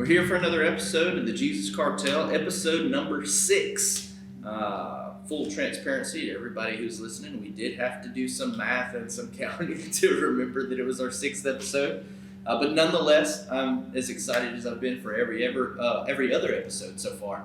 We're here for another episode of the Jesus Cartel, episode number 6. Full transparency to everybody who's listening, we did have to do some math and some counting to remember that it was our 6th episode. But nonetheless, I'm as excited as I've been for every other episode so far.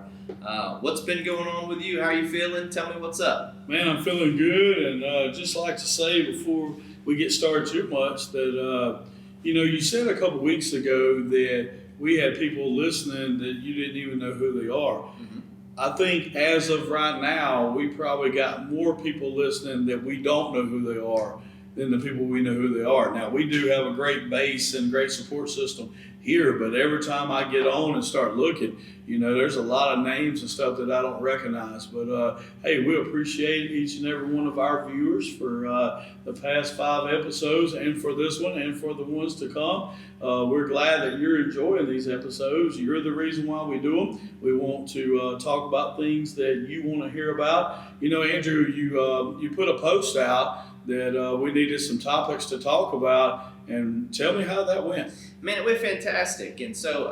What's been going on with you? How are you feeling? Tell me what's up. Man, I'm feeling good, and just like to say before we get started too much that, you said a couple weeks ago that we had people listening that you didn't even know who they are. Mm-hmm. I think as of right now, we probably got more people listening that we don't know who they are than the people we know who they are. Now, we do have a great base and great support system here, but every time I get on and start looking, there's a lot of names and stuff that I don't recognize. But, hey, we appreciate each and every one of our viewers for the past 5 episodes and for this one and for the ones to come. We're glad that you're enjoying these episodes. You're the reason why we do them. We want to talk about things that you want to hear about. Andrew, you put a post out that we needed some topics to talk about, and tell me how that went. Man, it went fantastic. And so,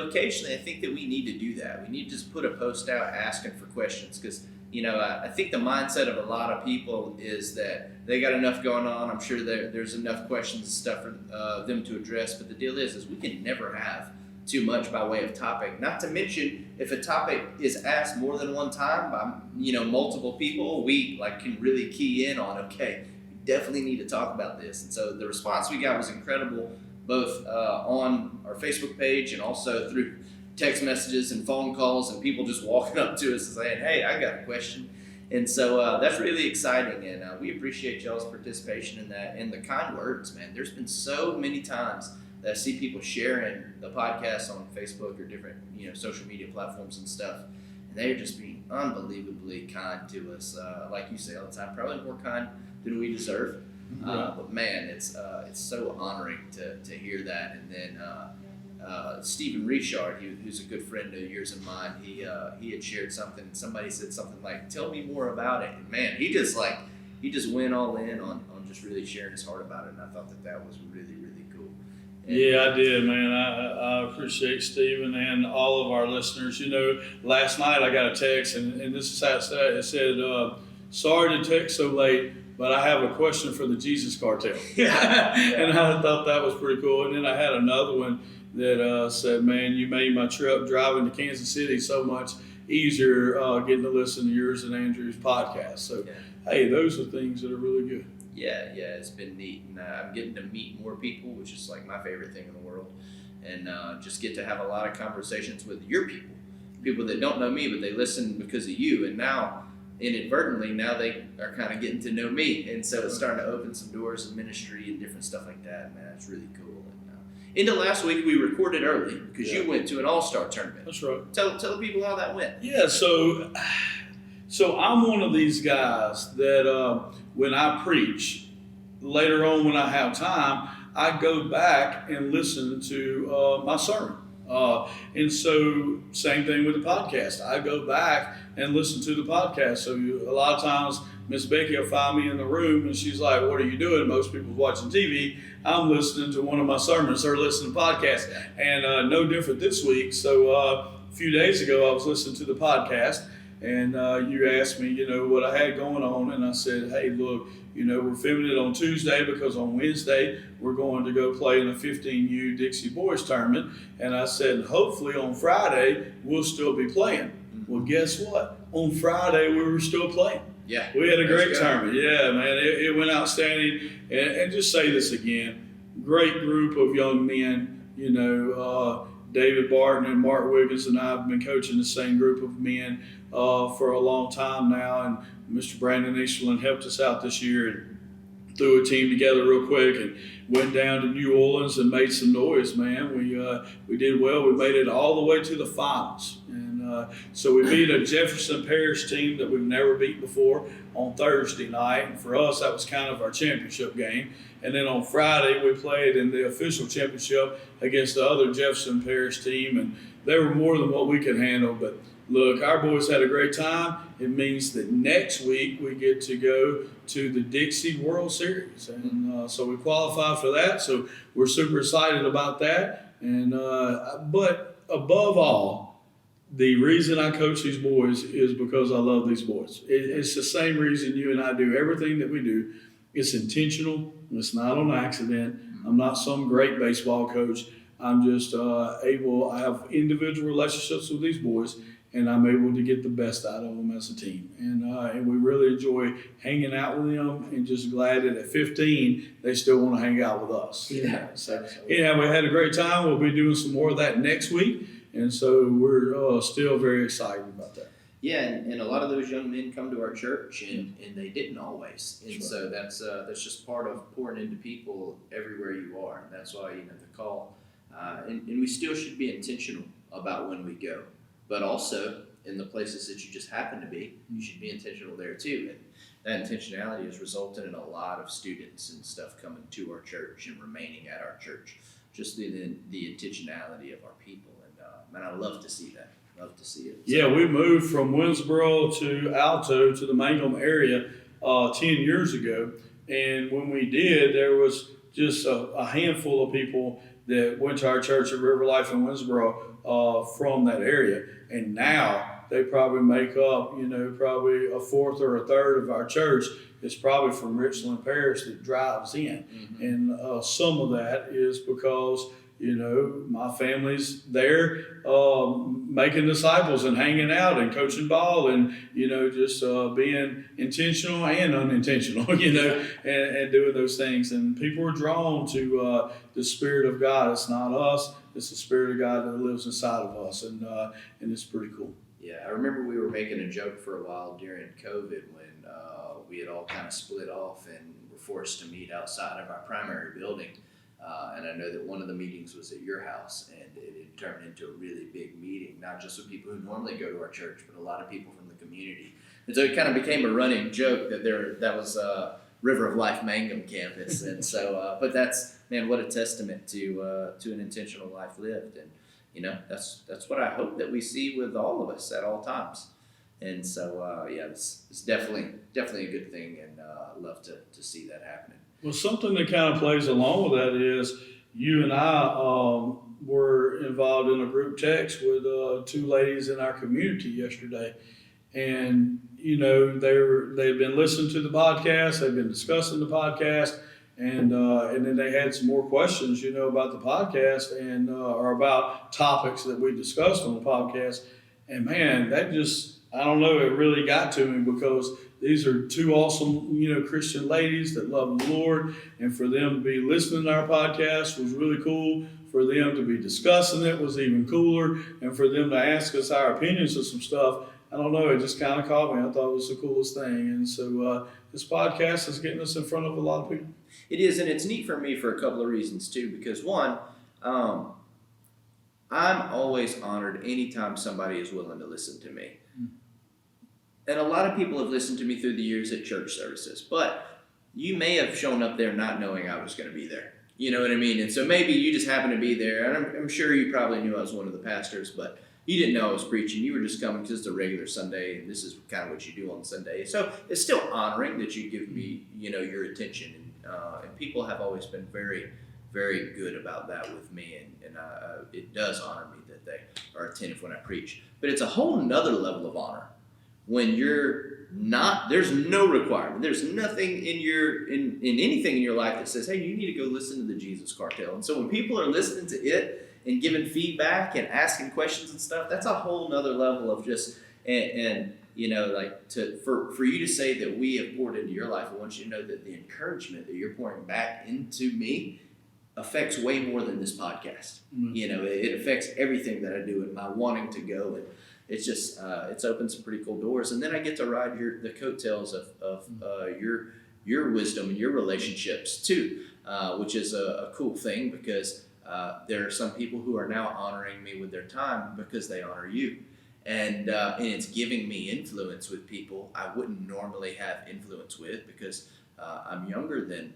occasionally I think that we need to do that. We need to just put a post out asking for questions because, I think the mindset of a lot of people is that they got enough going on. I'm sure there's enough questions and stuff for them to address. But the deal is we can never have too much by way of topic. Not to mention, if a topic is asked more than one time by, multiple people, we can really key in on, okay, we definitely need to talk about this. And so the response we got was incredible, both on our Facebook page and also through text messages and phone calls and people just walking up to us and saying, hey, I got a question. And so that's really exciting, and we appreciate y'all's participation in that and the kind words, man. There's been so many times that I see people sharing the podcast on Facebook or different, social media platforms and stuff, and they're just being unbelievably kind to us. Like you say all the time, probably more kind than we deserve. But man, it's so honoring to hear that. And then Stephen Richard, who's a good friend of yours and mine, he had shared something, and somebody said something like, "Tell me more about it." And man, he just went all in on just really sharing his heart about it, and I thought that was really, really cool. And yeah, I did, man. I appreciate Stephen and all of our listeners. Last night I got a text, and this is how it said. It said, "Sorry to text so late, but I have a question for the Jesus Cartel." Yeah. And I thought that was pretty cool. And then I had another one that said, "Man, you made my trip driving to Kansas City so much easier getting to listen to yours and Andrew's podcast." So, hey, those are things that are really good. Yeah, it's been neat. And I'm getting to meet more people, which is my favorite thing in the world. And just get to have a lot of conversations with your people that don't know me, but they listen because of you. And now, inadvertently, they are kind of getting to know me. And so it's starting to open some doors of ministry and different stuff like that, man. It's really cool. And into last week, we recorded early because you went to an all-star tournament. That's right. Tell the people how that went. Yeah, so I'm one of these guys that when I preach, later on when I have time, I go back and listen to my sermon. And so same thing with the podcast. I go back and listen to the podcast. So a lot of times Miss Becky will find me in the room and she's like, "What are you doing?" Most people's watching TV. I'm listening to one of my sermons. They're listening to podcasts. And no different this week. So a few days ago, I was listening to the podcast, and you asked me, what I had going on. And I said, hey, look, we're filming it on Tuesday because on Wednesday, we're going to go play in the 15U Dixie Boys tournament. And I said, hopefully on Friday, we'll still be playing. Well, guess what? On Friday, we were still playing. Yeah. We had a great tournament. Yeah, man, it went outstanding. And just say this again, great group of young men, David Barton and Mark Wiggins and I have been coaching the same group of men for a long time now. And Mr. Brandon Easterlin helped us out this year and threw a team together real quick and went down to New Orleans and made some noise, man. We did well. We made it all the way to the finals. And so we beat a Jefferson Parish team that we've never beat before on Thursday night. And for us, that was kind of our championship game. And then on Friday, we played in the official championship against the other Jefferson Parish team. And they were more than what we could handle. But look, our boys had a great time. It means that next week we get to go to the Dixie World Series. And so we qualified for that. So we're super excited about that. And but above all, the reason I coach these boys is because I love these boys. It's the same reason you and I do everything that we do. It's intentional. It's not on accident. I'm not some great baseball coach. I'm just I have individual relationships with these boys, and I'm able to get the best out of them as a team. And we really enjoy hanging out with them, and just glad that at 15, they still want to hang out with us. Yeah. So, yeah, we had a great time. We'll be doing some more of that next week. And so we're still very excited about that. Yeah, and a lot of those young men come to our church, and they didn't always, and so that's just part of pouring into people everywhere you are, and that's why the call, and we still should be intentional about when we go, but also in the places that you just happen to be, you should be intentional there too, and that intentionality has resulted in a lot of students and stuff coming to our church and remaining at our church, just the intentionality of our people, and I love to see that. Love to see it. So. Yeah, we moved from Winsboro to Alto to the Mangum area 10 years ago. And when we did, there was just a handful of people that went to our church at River Life in Winsboro from that area. And now they probably make up, probably a fourth or a third of our church is probably from Richland Parish that drives in. Mm-hmm. And some of that is because my family's there making disciples and hanging out and coaching ball and, just being intentional and unintentional, and doing those things. And people are drawn to the Spirit of God. It's not us. It's the Spirit of God that lives inside of us. And it's pretty cool. Yeah, I remember we were making a joke for a while during COVID when we had all kind of split off and were forced to meet outside of our primary building. And I know that one of the meetings was at your house, and it turned into a really big meeting, not just with people who normally go to our church, but a lot of people from the community. And so it kind of became a running joke that that was River of Life Mangum campus. And so, but that's, man, what a testament to an intentional life lived. And, that's what I hope that we see with all of us at all times. And so, it's definitely a good thing, and I love to see that happening. Well, something that kind of plays along with that is you and I were involved in a group text with two ladies in our community yesterday. And, they've been listening to the podcast. They've been discussing the podcast. And then they had some more questions, about the podcast and or about topics that we discussed on the podcast. And, man, that just, I don't know, it really got to me because these are two awesome, Christian ladies that love the Lord, and for them to be listening to our podcast was really cool. For them to be discussing it was even cooler, and for them to ask us our opinions of some stuff, I don't know, it just kind of caught me. I thought it was the coolest thing, and so this podcast is getting us in front of a lot of people. It is, and it's neat for me for a couple of reasons too. Because one, I'm always honored anytime somebody is willing to listen to me. And a lot of people have listened to me through the years at church services, but you may have shown up there not knowing I was going to be there. You know what I mean? And so maybe you just happened to be there, and I'm sure you probably knew I was one of the pastors, but you didn't know I was preaching. You were just coming because it's a regular Sunday, and this is kind of what you do on Sunday. So it's still honoring that you give me, your attention. And people have always been very, very good about that with me, and it does honor me that they are attentive when I preach. But it's a whole nother level of honor when you're not, there's no requirement. There's nothing in anything in your life that says, hey, you need to go listen to the Jesus Cartel. And so when people are listening to it and giving feedback and asking questions and stuff, that's a whole nother level of just, for you to say that we have poured into your life, I want you to know that the encouragement that you're pouring back into me affects way more than this podcast. Mm-hmm. It affects everything that I do and my wanting to go, and it's just it's opened some pretty cool doors. And then I get to ride the coattails of your wisdom and your relationships too, which is a cool thing because there are some people who are now honoring me with their time because they honor you. And it's giving me influence with people I wouldn't normally have influence with because I'm younger than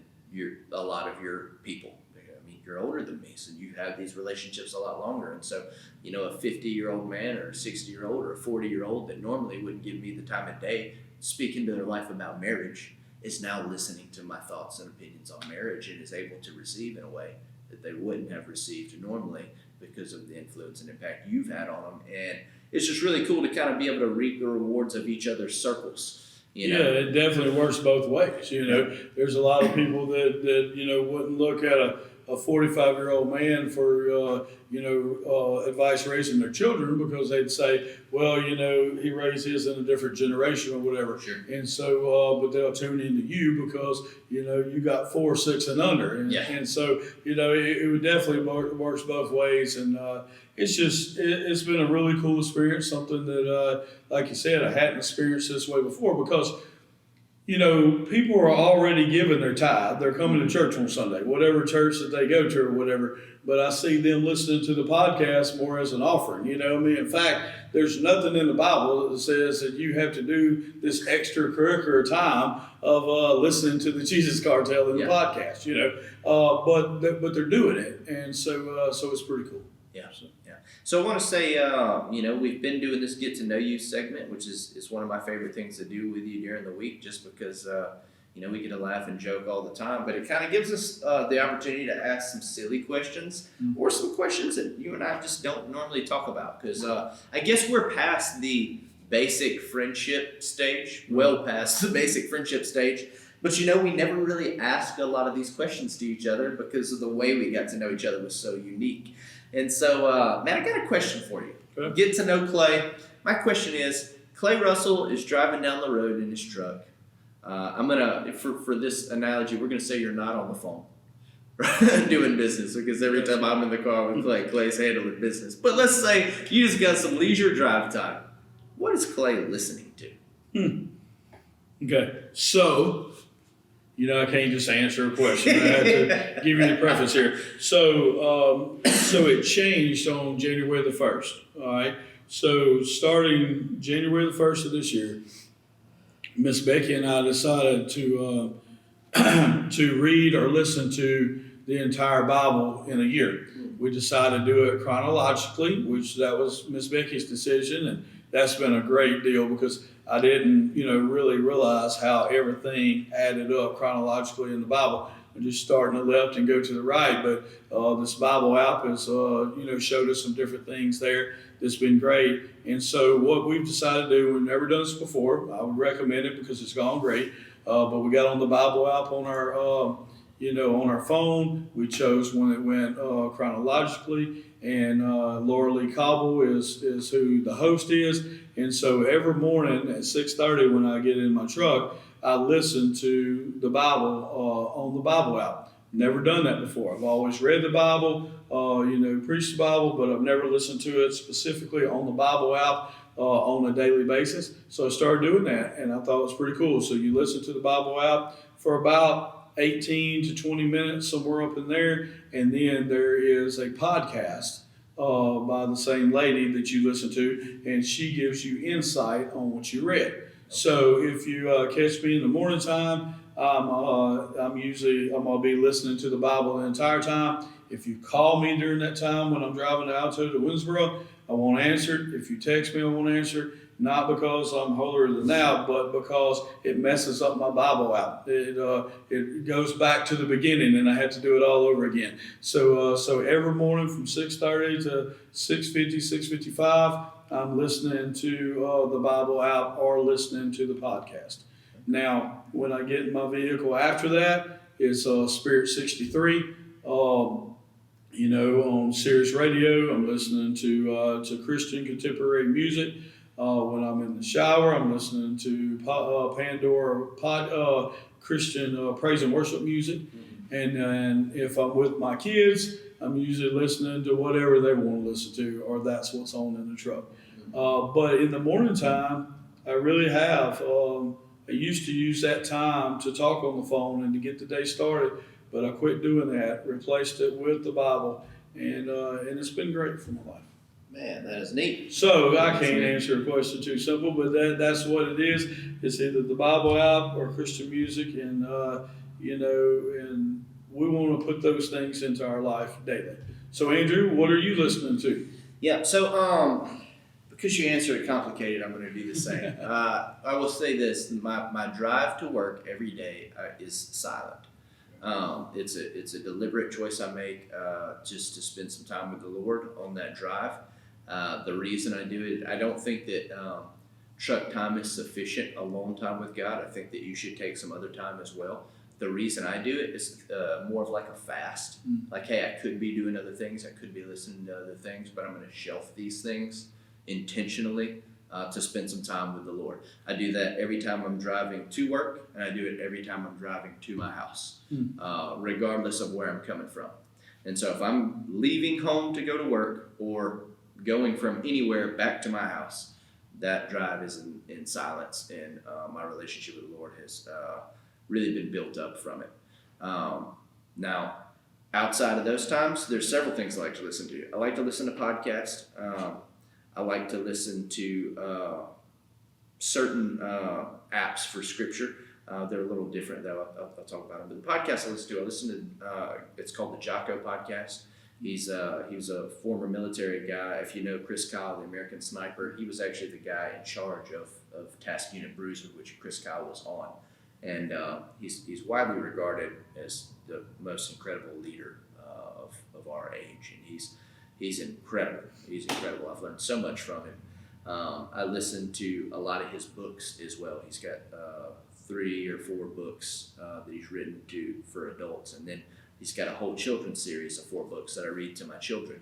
a lot of your people. I mean, you're older than me, so you have these relationships a lot longer. And so, a 50-year-old man or a 60-year-old or a 40-year-old that normally wouldn't give me the time of day speaking to their life about marriage is now listening to my thoughts and opinions on marriage and is able to receive in a way that they wouldn't have received normally because of the influence and impact you've had on them. And it's just really cool to kind of be able to reap the rewards of each other's circles. You know? Yeah, it definitely works both ways. There's a lot of people that wouldn't look at a 45-year-old man for advice raising their children, because they'd say, well, he raised his in a different generation or whatever. Sure. And so, but they'll tune into you because you got 4, 6, and under, and so it would definitely works both ways, and it's been a really cool experience, something that like you said, I hadn't experienced this way before, because people are already giving their tithe. They're coming to church on Sunday, whatever church that they go to or whatever. But I see them listening to the podcast more as an offering. In fact, there's nothing in the Bible that says that you have to do this extracurricular time of listening to the Jesus Cartel in the podcast. But they're doing it, and so it's pretty cool. Yeah. So I want to say, we've been doing this Get to Know You segment, which is one of my favorite things to do with you during the week, just because, we get to laugh and joke all the time. But it kind of gives us the opportunity to ask some silly questions, or some questions that you and I just don't normally talk about. Because I guess we're past the basic friendship stage, well past the basic friendship stage. But we never really asked a lot of these questions to each other because of the way we got to know each other was so unique. And so, man, I got a question for you. Okay. Get to know Clay. My question is, Clay Russell is driving down the road in his truck. I'm going to, for this analogy, we're going to say you're not on the phone doing business, because every time I'm in the car with Clay, Clay's handling business. But let's say you just got some leisure drive time. What is Clay listening to? Okay, so... I can't just answer a question. I have to give you the preface here. So it changed on January the 1st. All right. So starting January the 1st of this year, Miss Becky and I decided to read or listen to the entire Bible in a year. We decided to do it chronologically, which that was Miss Becky's decision, and that's been a great deal, because I didn't, really realize how everything added up chronologically in the Bible. I just start on the left and go to the right. But this Bible app has, showed us some different things there. That's been great. And so what we've decided to do, we've never done this before. I would recommend it because it's gone great. But we got on the Bible app on our, on our phone. We chose when it went chronologically. And Laura Lee Cobble is who the host is. And so every morning at 6:30 when I get in my truck, I listen to the Bible on the Bible app. Never done that before. I've always read the Bible, preached the Bible, but I've never listened to it specifically on the Bible app on a daily basis. So I started doing that, and I thought it was pretty cool. So you listen to the Bible app for about 18 to 20 minutes, somewhere up in there, and then there is a podcast by the same lady that you listen to, and she gives you insight on what you read. So if you catch me in the morning time, I'm gonna be listening to the Bible the entire time. If you call me during that time when I'm driving to Alto to Winsboro, I won't answer it. If you text me, I won't answer it. Not because I'm holier than thou, but because it messes up my Bible app. It goes back to the beginning, and I have to do it all over again. So every morning from 6:30 to 6:50, 6:55, I'm listening to the Bible app or listening to the podcast. Now, when I get in my vehicle after that, it's Spirit 63. On Sirius Radio, I'm listening to Christian contemporary music. When I'm in the shower, I'm listening to Pandora Christian praise and worship music. And if I'm with my kids, I'm usually listening to whatever they want to listen to, or that's what's on in the truck. But in the morning time, I really have. I used to use that time to talk on the phone and to get the day started, but I quit doing that, replaced it with the Bible, and it's been great for my life. Man, that is neat. So I can't answer a question too simple, but that's what it is. It's either the Bible app or Christian music, and and we want to put those things into our life daily. So Andrew, what are you listening to? Yeah, so because you answered it complicated, I'm going to do the same. I will say this: my drive to work every day is silent. It's a deliberate choice I make just to spend some time with the Lord on that drive. The reason I do it, I don't think that truck time is sufficient alone time with God. I think that you should take some other time as well. The reason I do it is more of like a fast. Like, hey, I could be doing other things. I could be listening to other things, but I'm going to shelf these things intentionally to spend some time with the Lord. I do that every time I'm driving to work, and I do it every time I'm driving to my house, regardless of where I'm coming from. And so if I'm leaving home to go to work or going from anywhere back to my house, that drive is in silence, and my relationship with the Lord has really been built up from it. Now, outside of those times, there's several things I like to listen to. I like to listen to podcasts. I like to listen to certain apps for scripture. They're a little different, though. I'll talk about them. But the podcast I listen to, it's called the Jocko Podcast. He was a former military guy. If you know Chris Kyle, the American sniper, he was actually the guy in charge of Task Unit Bruiser, which Chris Kyle was on. And he's widely regarded as the most incredible leader of our age. And he's incredible. He's incredible. I've learned so much from him. I listen to a lot of his books as well. He's got 3 or 4 books that he's written for adults. And then he's got a whole children's series of 4 books that I read to my children.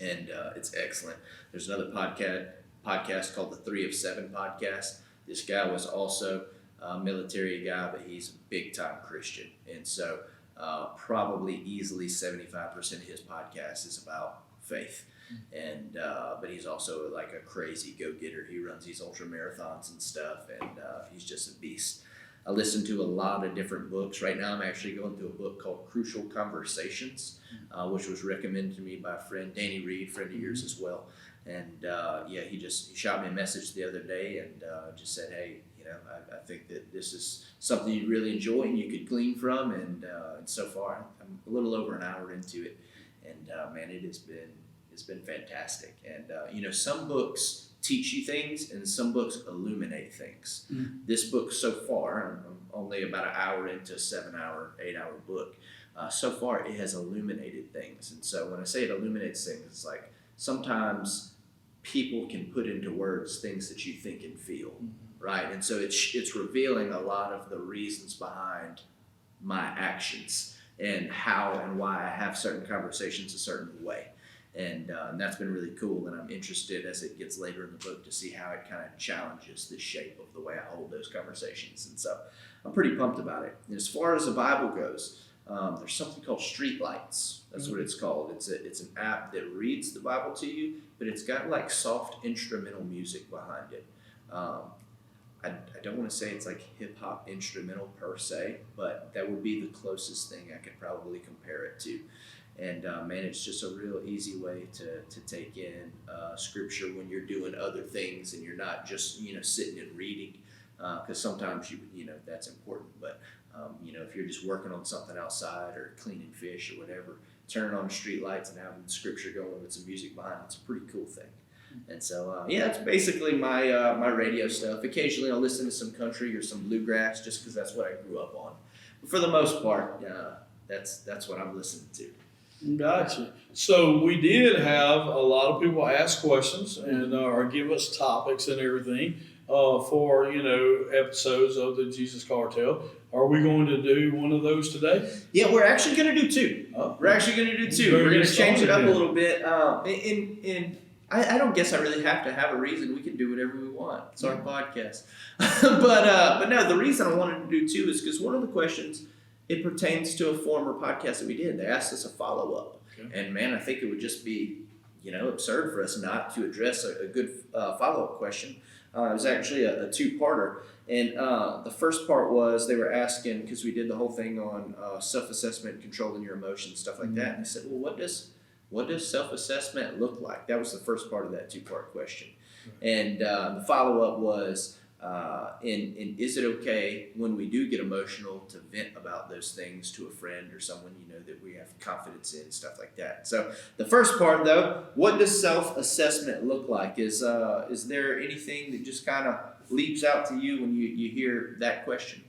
And it's excellent. There's another podcast called the 3 of 7 podcast. This guy was also a military guy, but he's a big-time Christian. And so probably easily 75% of his podcast is about faith. And but he's also like a crazy go-getter. He runs these ultra marathons and stuff, and he's just a beast. I listen to a lot of different books. Right now I'm actually going through a book called Crucial Conversations, which was recommended to me by a friend, Danny Reed, friend of yours as well. And he shot me a message the other day and just said, hey, I think that this is something you really enjoy and you could glean from. And so far I'm a little over an hour into it, and man, it's been fantastic. And some books teach you things and some books illuminate things. This book so far, I'm only about an hour into a 7-hour, 8-hour book. So far it has illuminated things. And so when I say it illuminates things, it's like sometimes people can put into words things that you think and feel, right? And so it's revealing a lot of the reasons behind my actions and how and why I have certain conversations a certain way. And that's been really cool, and I'm interested as it gets later in the book to see how it kind of challenges the shape of the way I hold those conversations. And so I'm pretty pumped about it. And as far as the Bible goes, there's something called Streetlights. That's what it's called. It's an app that reads the Bible to you, but it's got like soft instrumental music behind it. I don't want to say it's like hip-hop instrumental per se, but that would be the closest thing I could probably compare it to. And man, it's just a real easy way to take in scripture when you're doing other things and you're not just sitting and reading, because sometimes that's important. But if you're just working on something outside or cleaning fish or whatever, turning on the street lights and having scripture going with some music behind it's a pretty cool thing. And so it's basically my my radio stuff. Occasionally I'll listen to some country or some bluegrass just because that's what I grew up on. But for the most part, that's what I'm listening to. Gotcha. So we did have a lot of people ask questions and or give us topics and everything for episodes of the Jesus Cartel. Are we going to do one of those today? Yeah, we're actually going to do 2. We're actually going to do 2. We're going to change it up a little bit. And I don't guess I really have to have a reason. We can do whatever we want. It's our podcast. But no, the reason I wanted to do 2 is because one of the questions, it pertains to a former podcast that we did. They asked us a follow-up. Okay. And man, I think it would just be, absurd for us not to address a good follow-up question. It was actually a 2-parter. And the first part was they were asking, because we did the whole thing on self-assessment, controlling your emotions, stuff like that. And they said, well, what does self-assessment look like? That was the first part of that 2-part question. And the follow-up was, is it okay when we do get emotional to vent about those things to a friend or someone that we have confidence in, stuff like that? So the first part, though, what does self-assessment look like? Is there anything that just kind of leaps out to you when you hear that question?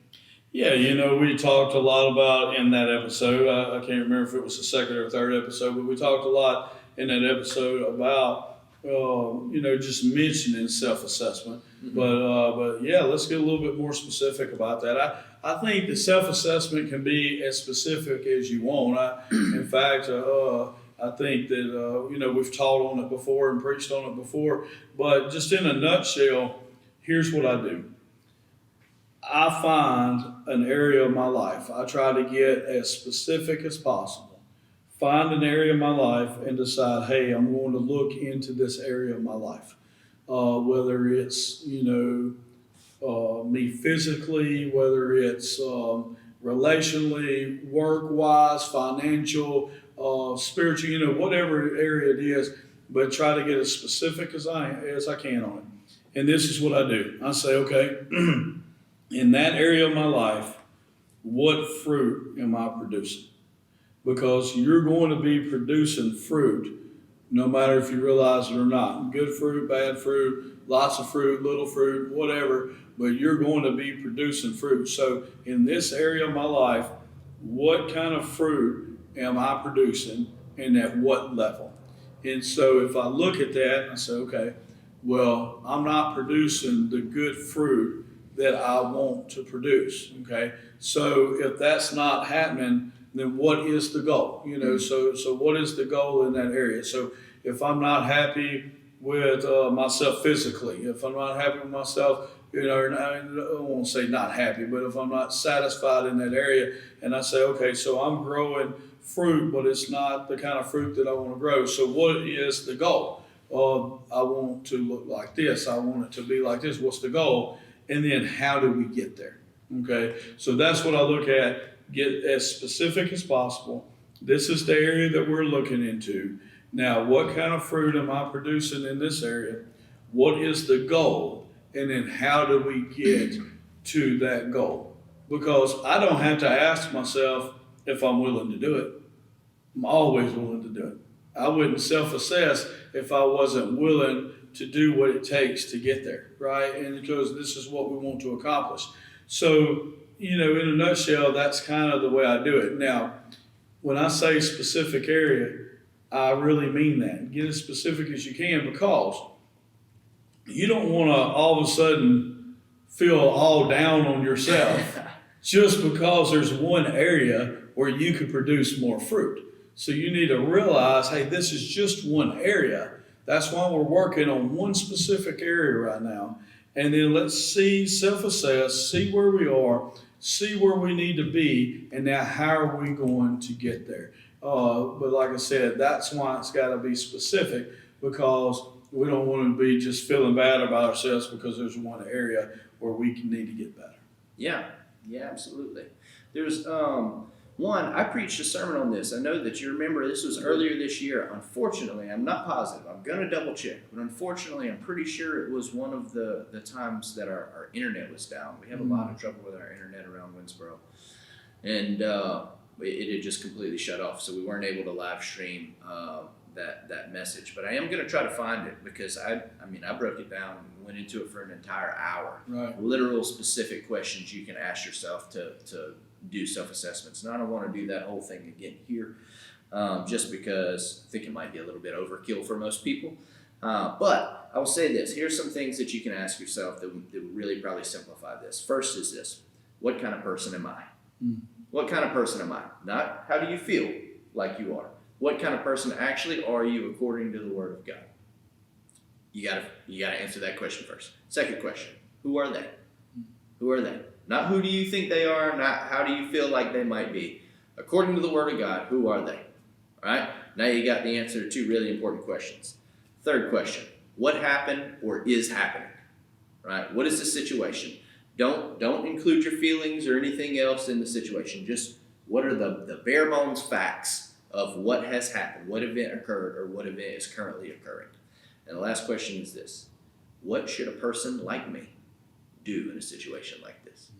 Yeah, we talked a lot about in that episode. I can't remember if it was the second or third episode, but we talked a lot in that episode about, just mentioning self-assessment. Mhm. But yeah, let's get a little bit more specific about that. I think the self-assessment can be as specific as you want. In fact, I think that, we've taught on it before and preached on it before. But just in a nutshell, here's what I do. I find an area of my life. I try to get as specific as possible. Find an area of my life and decide, hey, I'm going to look into this area of my life. Whether it's, me physically, whether it's relationally, work wise, financial, spiritual, whatever area it is, but try to get as specific as I can on it. And this is what I do. I say, okay, in that area of my life, what fruit am I producing? Because you're going to be producing fruit no matter if you realize it or not. Good fruit, bad fruit, lots of fruit, little fruit, whatever, but you're going to be producing fruit. So in this area of my life, what kind of fruit am I producing and at what level? And so if I look at that, I say, okay, well, I'm not producing the good fruit that I want to produce. Okay. So if that's not happening, then what is the goal? So what is the goal in that area? So if I'm not happy with myself physically, if I'm not happy with myself, I don't want to say not happy, but if I'm not satisfied in that area, and I say, okay, so I'm growing fruit, but it's not the kind of fruit that I want to grow. So what is the goal? I want to look like this. I want it to be like this. What's the goal? And then how do we get there? Okay, so that's what I look at. Get as specific as possible. This is the area that we're looking into. Now, what kind of fruit am I producing in this area? What is the goal? And then how do we get to that goal? Because I don't have to ask myself if I'm willing to do it. I'm always willing to do it. I wouldn't self-assess if I wasn't willing to do what it takes to get there, right? And because this is what we want to accomplish. So, in a nutshell, that's kind of the way I do it. Now, when I say specific area, I really mean that. Get as specific as you can, because you don't want to all of a sudden feel all down on yourself just because there's one area where you could produce more fruit. So you need to realize, hey, this is just one area. That's why we're working on one specific area right now. And then let's self-assess, see where we are, see where we need to be, and now how are we going to get there? But like I said, that's why it's got to be specific, because we don't want to be just feeling bad about ourselves because there's one area where we need to get better. Yeah, absolutely. There's I preached a sermon on this. I know that you remember this was earlier this year. Unfortunately, I'm not positive. I'm going to double check. But unfortunately, I'm pretty sure it was one of the times that our internet was down. We have a lot of trouble with our internet around Winsboro. And it had just completely shut off. So we weren't able to live stream that message. But I am going to try to find it, because I broke it down and went into it for an entire hour. Right. Literal specific questions you can ask yourself to do self-assessments. And I don't want to do that whole thing again here, just because I think it might be a little bit overkill for most people. But I will say this. Here's some things that you can ask yourself that would really probably simplify this. First is this: what kind of person am I? What kind of person am I? Not how do you feel like you are. What kind of person actually are you according to the Word of God? You gotta answer that question first. Second question: who are they? Who are they? Not who do you think they are, not how do you feel like they might be. According to the Word of God, who are they? All right? Now you got the answer to two really important questions. Third question: what happened or is happening? Right? What is the situation? Don't include your feelings or anything else in the situation. Just what are the bare bones facts of what has happened, what event occurred, or what event is currently occurring. And the last question is this: what should a person like me do in a situation like this?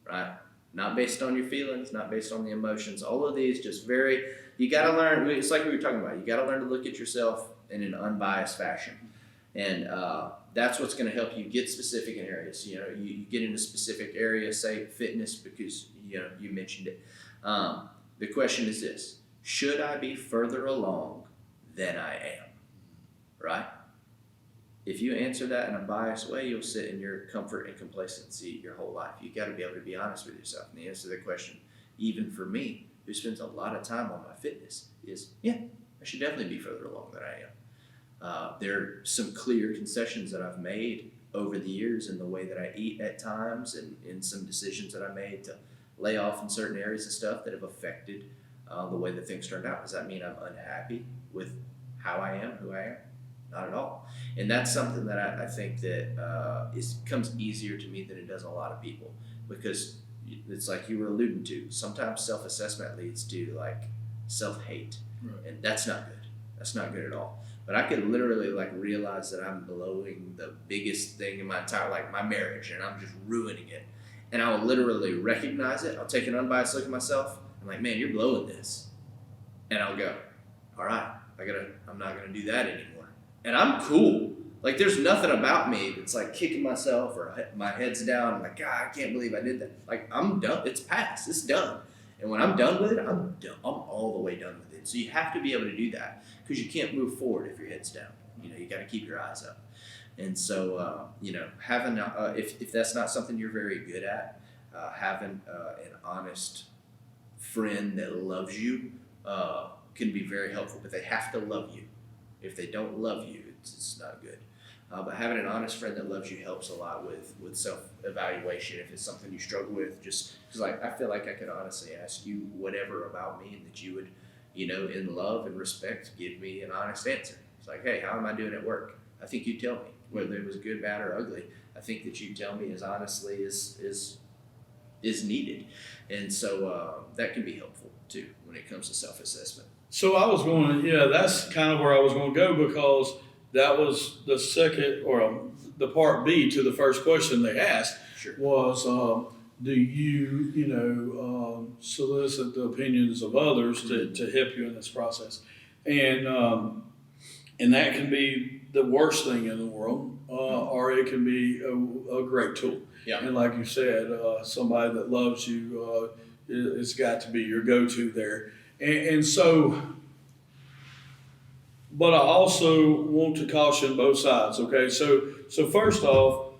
Right? Not based on your feelings, not based on the emotions. All of these just you got to learn. It's like we were talking about. You got to learn to look at yourself in an unbiased fashion. And That's what's going to help you get specific in areas. You get in a specific area, say fitness, because you mentioned it. The question is this: should I be further along than I am? Right? If you answer that in a biased way, you'll sit in your comfort and complacency your whole life. You got to be able to be honest with yourself. And the answer to the question, even for me, who spends a lot of time on my fitness, is I should definitely be further along than I am. There are some clear concessions that I've made over the years in the way that I eat at times, and in some decisions that I made to lay off in certain areas of stuff that have affected the way that things turned out. Does that mean I'm unhappy with how I am, who I am? Not at all. And that's something that I think that comes easier to me than it does a lot of people, because it's like you were alluding to. Sometimes self-assessment leads to like self-hate, Right. and that's not good. That's not good at all. But I could literally like realize that I'm blowing the biggest thing in my entire, like my marriage, and I'm just ruining it. And I'll literally recognize it. I'll take an unbiased look at myself. I'm like, man, you're blowing this. And I'll go, all right, I'm not gonna do that anymore. And I'm cool. Like there's nothing about me that's like kicking myself or my head's down. I'm like, God, I can't believe I did that. Like I'm done. It's past. It's done. And when I'm done with it, I'm done. I'm all the way done with it. So you have to be able to do that, because you can't move forward if your head's down. You got to keep your eyes up. And so, having if that's not something you're very good at, having an honest friend that loves you can be very helpful. But they have to love you. If they don't love you, it's not good. But having an honest friend that loves you helps a lot with self-evaluation. If it's something you struggle with, just because I feel like I could honestly ask you whatever about me, and that you would, in love and respect, give me an honest answer. It's like, hey, how am I doing at work? I think you tell me, whether it was good, bad, or ugly. I think that you tell me as honestly as needed. And so that can be helpful too when it comes to self-assessment. So I was that's kind of where I was going to go, because that was the second, or the part B to the first question they asked. Sure. Was, do you, solicit the opinions of others to help you in this process? And that can be the worst thing in the world, or it can be a great tool. Yeah. And like you said, somebody that loves you, it's got to be your go-to there. And so, but I also want to caution both sides, okay? So first off,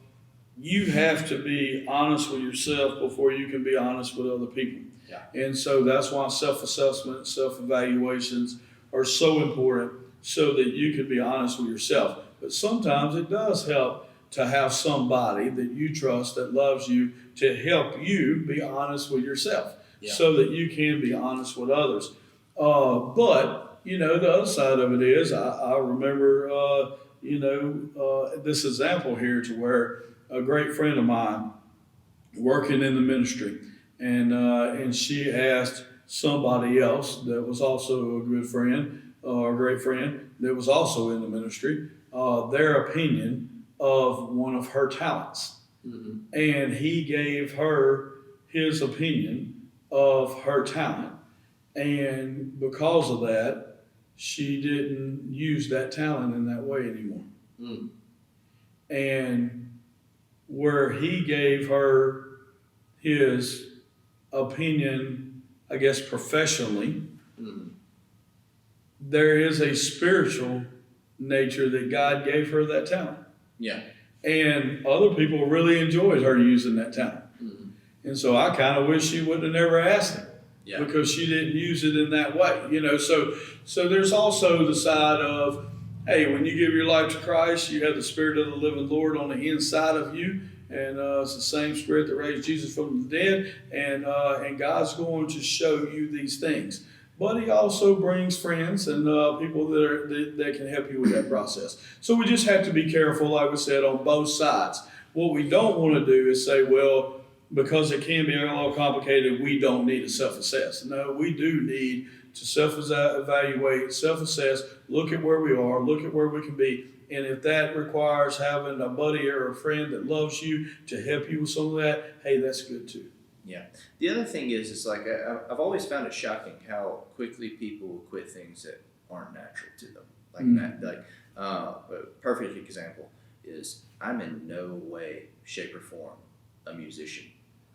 you have to be honest with yourself before you can be honest with other people. Yeah. And so that's why self-assessment, self-evaluations are so important, so that you can be honest with yourself. But sometimes it does help to have somebody that you trust that loves you to help you be honest with yourself. Yeah. So that you can be honest with others. But, the other side of it is, I remember, this example here, to where a great friend of mine working in the ministry, and she asked somebody else that was also a good friend, or a great friend that was also in the ministry, their opinion of one of her talents. Mm-hmm. And he gave her his opinion of her talent, and because of that, she didn't use that talent in that way anymore. And where he gave her his opinion, I guess professionally, there is a spiritual nature that God gave her that talent. Yeah. And other people really enjoyed her using that talent. And so I kind of wish she would have never asked him, because she didn't use it in that way, So there's also the side of, hey, when you give your life to Christ, you have the Spirit of the living Lord on the inside of you, and it's the same Spirit that raised Jesus from the dead, and God's going to show you these things. But He also brings friends and people that can help you with that process. So we just have to be careful, like we said, on both sides. What we don't want to do is say, well, because it can be a little complicated, we don't need to self-assess. No, we do need to self-evaluate, self-assess, look at where we are, look at where we can be. And if that requires having a buddy or a friend that loves you to help you with some of that, hey, that's good too. Yeah. The other thing is like I've always found it shocking how quickly people will quit things that aren't natural to them. Like that, a perfect example. is I'm in no way, shape, or form a musician.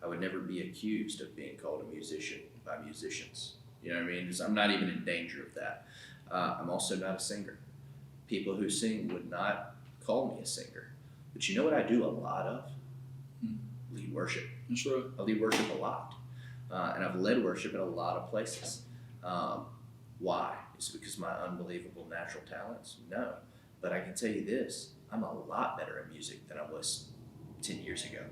I would never be accused of being called a musician by musicians. You know what I mean? 'Cause I'm not even in danger of that. I'm also not a singer. People who sing would not call me a singer. But you know what I do a lot of? Lead worship. That's right. I lead worship a lot. And I've led worship in a lot of places. Why? Is it because of my unbelievable natural talents? No. But I can tell you this, I'm a lot better at music than I was 10 years ago.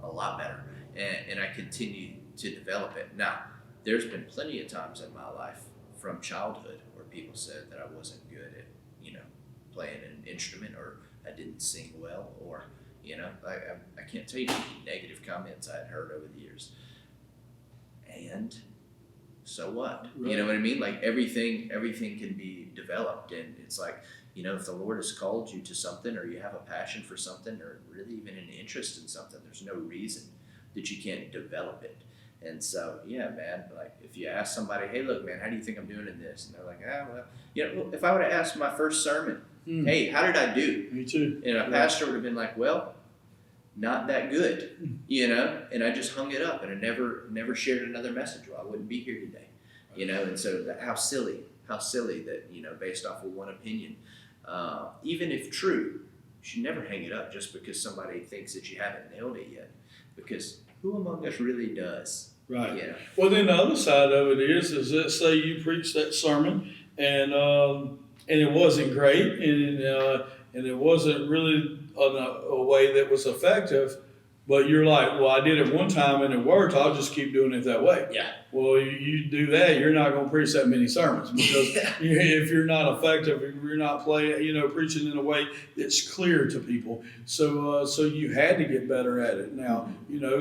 A lot better. And I continue to develop it. Now, there's been plenty of times in my life from childhood where people said that I wasn't good at, playing an instrument, or I didn't sing well, or, I can't tell you how many negative comments I had heard over the years. And so what? Right. You know what I mean? Like everything can be developed, and it's like, if the Lord has called you to something, or you have a passion for something, or really even an interest in something, there's no reason that you can't develop it. And so, yeah, man, like if you ask somebody, hey, look, man, how do you think I'm doing in this? And they're like, well, if I would have asked my first sermon, hey, how did I do? Me too. And a pastor would have been like, well, not that good, and I just hung it up, and I never shared another message, or I wouldn't be here today, and so how silly that, based off of one opinion, even if true, you should never hang it up just because somebody thinks that you haven't nailed it yet, because who among us really does? Right. Well, then the other side of it is let's say you preach that sermon and it wasn't great, and it wasn't really a way that was effective, but you're like, well, I did it one time and it worked, I'll just keep doing it that way. Yeah. Well, you do that, you're not going to preach that many sermons, because if you're not effective, if you're not preaching in a way that's clear to people. So you had to get better at it. Now,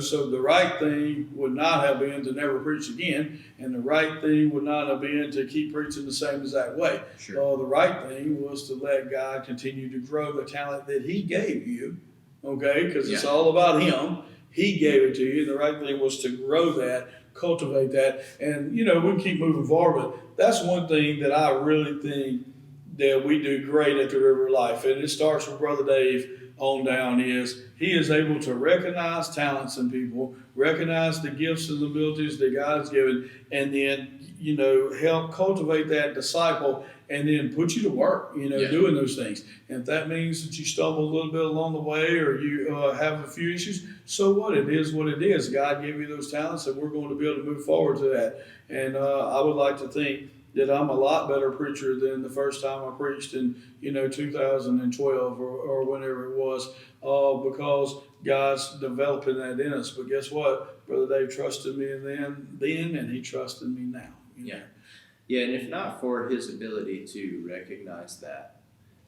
so the right thing would not have been to never preach again, and the right thing would not have been to keep preaching the same exact way. Sure. The right thing was to let God continue to grow the talent that He gave you, okay? Because it's all about Him. He gave it to you. The right thing was to grow that, cultivate that, and we keep moving forward. But that's one thing that I really think that we do great at the River of Life, and it starts with Brother Dave on down, is he is able to recognize talents in people, recognize the gifts and abilities that God has given, and then help cultivate that disciple, and then put you to work, doing those things. And if that means that you stumble a little bit along the way, or you have a few issues, so what? It is what it is. God gave you those talents, and we're going to be able to move forward to that. And I would like to think that I'm a lot better preacher than the first time I preached in 2012 or whenever it was, because God's developing that in us. But guess what? Brother Dave trusted me then, and he trusted me now. Yeah, and if not for his ability to recognize that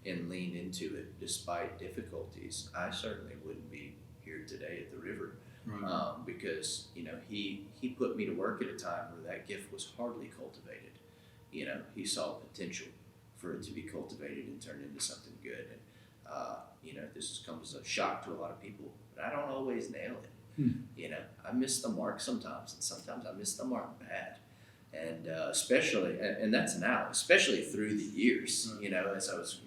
and lean into it despite difficulties, I certainly wouldn't be here today at the River. Right. Because he put me to work at a time where that gift was hardly cultivated. He saw potential for it to be cultivated and turned into something good. And this has come as a shock to a lot of people, but I don't always nail it. I miss the mark sometimes, and sometimes I miss the mark bad. And especially, and that's now, especially through the years, as I was,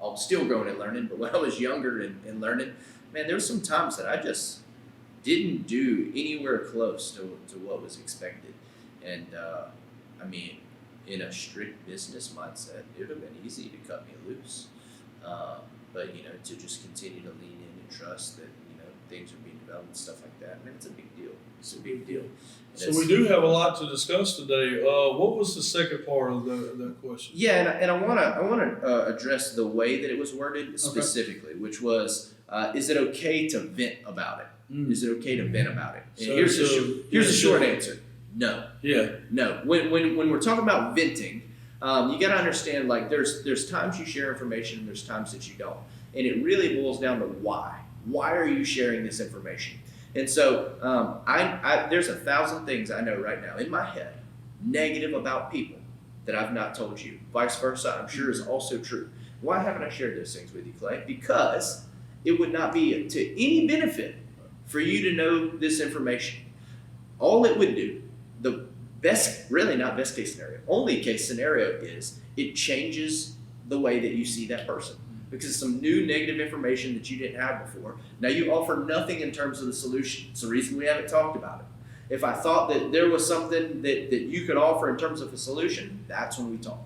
I'm still growing and learning, but when I was younger and learning, man, there were some times that I just didn't do anywhere close to what was expected. And in a strict business mindset, it would have been easy to cut me loose. But to just continue to lean in and trust that, things are being developed and stuff like that, man, it's a big deal. It's a big deal. So we do have a lot to discuss today. What was the second part of the question? Yeah, and I want to address the way that it was worded specifically, which was, is it okay to vent about it? Is it okay to vent about it? And here's the short answer: no. Yeah. No. When we're talking about venting, you got to understand, like there's times you share information and there's times that you don't, and it really boils down to why. Why are you sharing this information? And so there's 1,000 things I know right now in my head, negative about people, that I've not told you. Vice versa, I'm sure is also true. Why haven't I shared those things with you, Clay? Because it would not be to any benefit for you to know this information. All it would do, the best, really not best case scenario, only case scenario is it changes the way that you see that person. because it's some new negative information that you didn't have before. Now you offer nothing in terms of the solution. It's the reason we haven't talked about it. If I thought that there was something that you could offer in terms of a solution, that's when we talk.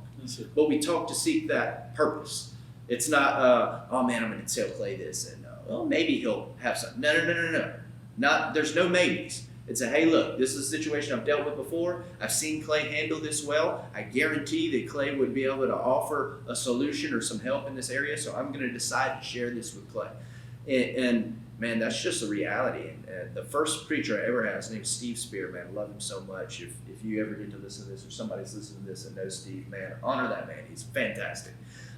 But we talk to seek that purpose. It's not, oh man, I'm going to tell Clay this, and well, maybe he'll have something. No. There's no maybes. It's a, hey, look, this is a situation I've dealt with before. I've seen Clay handle this well. I guarantee that Clay would be able to offer a solution or some help in this area, so I'm going to decide to share this with Clay. And man, that's just the reality. And the first preacher I ever had, his name is Steve Spear, man. I love him so much. If you ever get to listen to this, or somebody's listening to this and knows Steve, man, honor that man. He's fantastic.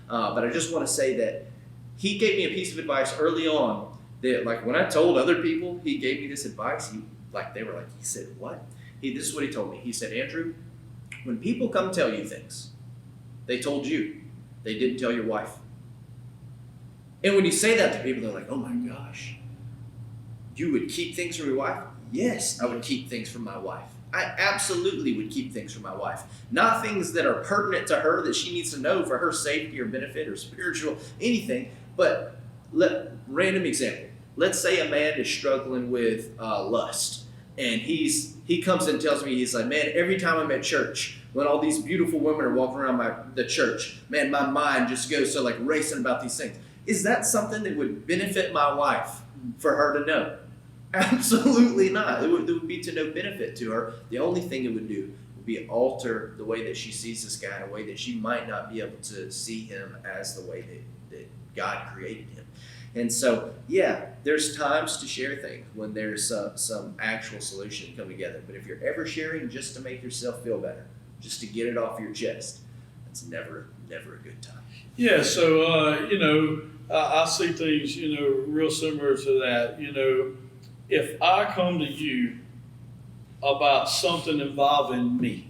But I just want to say that he gave me a piece of advice early on that, like, when I told other people he gave me this advice, they were like, he said, what? This is what he told me. He said, Andrew, when people come tell you things, they told you. They didn't tell your wife. And when you say that to people, they're like, oh my gosh, you would keep things from your wife? Yes, I would keep things from my wife. I absolutely would keep things from my wife. Not things that are pertinent to her that she needs to know for her safety or benefit or spiritual, anything. But random example. Let's say a man is struggling with lust. And he comes and tells me, he's like, man, every time I'm at church, when all these beautiful women are walking around the church, man, my mind just goes to like racing about these things. Is that something that would benefit my wife for her to know? Absolutely not. It would be to no benefit to her. The only thing it would do would be alter the way that she sees this guy in a way that she might not be able to see him as the way that God created him. And so, yeah, there's times to share things when there's some actual solution to come together. But if you're ever sharing just to make yourself feel better, just to get it off your chest, that's never a good time. Yeah, so, I see things, real similar to that. If I come to you about something involving me,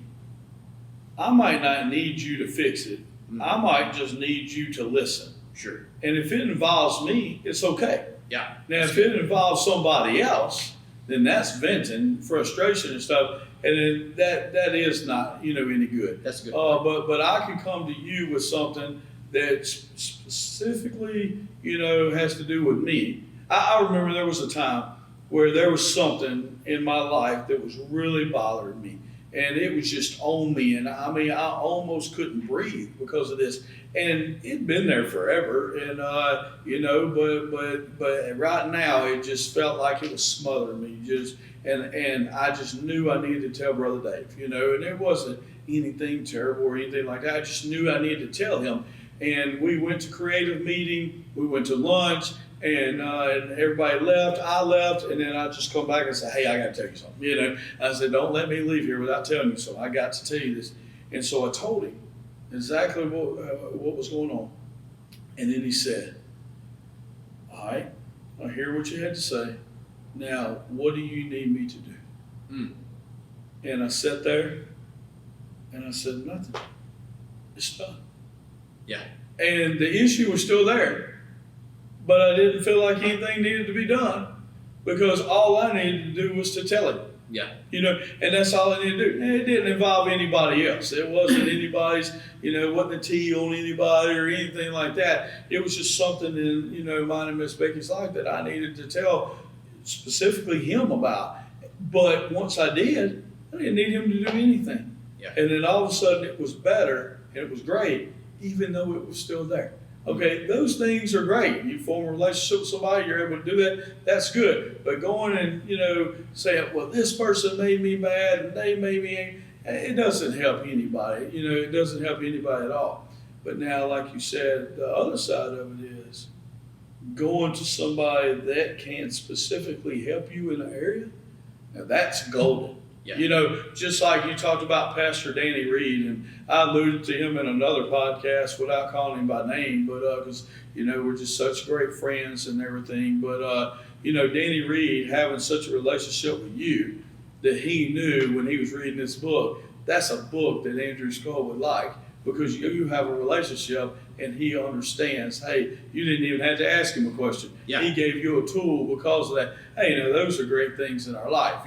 I might not need you to fix it. Mm-hmm. I might just need you to listen. Sure. And if it involves me, it's okay. Yeah. Now, if it involves somebody else, then that's venting, frustration and stuff, and then that is not, any good. That's good. But I can come to you with something that specifically, has to do with me. I remember there was a time where there was something in my life that was really bothering me, and it was just on me, and I almost couldn't breathe because of this. And it'd been there forever, and but right now it just felt like it was smothering me. And I just knew I needed to tell Brother Dave, and there wasn't anything terrible or anything like that. I just knew I needed to tell him. And we went to creative meeting, we went to lunch, and everybody left. I left, and then I just come back and say, hey, I got to tell you something. I said, don't let me leave here without telling you something. I got to tell you this. And so I told him exactly what was going on. And then he said, all right, I hear what you had to say. Now, what do you need me to do? And I sat there and I said, nothing. It's done. Yeah. And the issue was still there, but I didn't feel like anything needed to be done because all I needed to do was to tell him. Yeah. And that's all I needed to do. And it didn't involve anybody else. It wasn't anybody's, wasn't a tea on anybody or anything like that. It was just something in, mine and Miss Becky's life that I needed to tell specifically him about. But once I did, I didn't need him to do anything. Yeah. And then all of a sudden it was better and it was great, even though it was still there. Okay, those things are great. You form a relationship with somebody, you're able to do that, that's good. But going and, saying, well, this person made me mad and they made me, it doesn't help anybody. It doesn't help anybody at all. But now, like you said, the other side of it is going to somebody that can specifically help you in an area. Now that's golden. Yeah. Just like you talked about Pastor Danny Reed, and I alluded to him in another podcast without calling him by name, but because, we're just such great friends and everything. But, Danny Reed having such a relationship with you that he knew when he was reading this book, that's a book that Andrew Skull would like because you have a relationship and he understands, hey, you didn't even have to ask him a question. Yeah. He gave you a tool because of that. Hey, those are great things in our life.